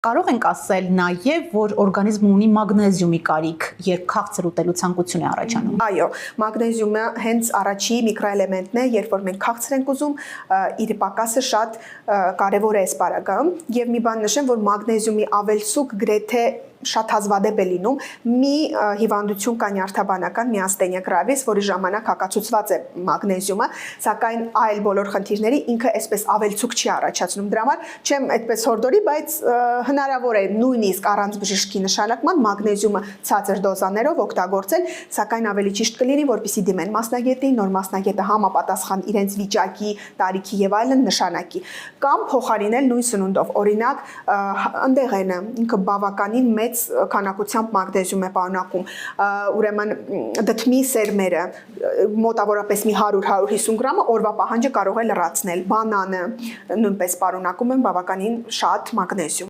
Կարող ենք ասել նաև, որ օրգանիզմը ունի մագնեզիումի կարիք, երբ քաղցր ուտելու ցանկություն է առաջանում։ Այո, մագնեզիումը հենց առաջի միկրոէլեմենտն է, երբ որ մենք քաղցր ենք ուզում, իր պակասը շատ կարևոր է այս պարագայում, եւ մի բան նշեմ, որ մագնեզիումի ավելցուկ գրեթե շատ հազվադեպ է լինում մի հիվանդություն կա նյարդաբանական միաստենյա գրավիս, որի ժամանակ հակացուցված է մագնեզիումը, սակայն այլ բոլոր խնդիրների ինքը այսպես ավելցուկ չի առաջացնում։ Դրա համար չեմ այդպես հորդորի, բայց հնարավոր է նույնիսկ առանց բժշկի նշանակման մագնեզիումը ցածր դոզաներով օգտագործել, սակայն ավելի ճիշտ կլինի, որպեսզի դիմեն մասնագետին, նոր մասնագետը համապատասխան իրենց վիճակի, տարիքի եւ այլն նշանակի, կամ փոխարինել նույն սնունդով։ Օրինակ, ընդեղենը ինքը բավականին մեծ քանակությամբ մագնեզիում է պարունակում, ուրեմն դդմի սերմերը մոտավորապես մի 100-150 գրամը օրվա պահանջը կարող է լրացնել, բանանը նույնպես պարունակում են բավականին շատ մագնեզիում։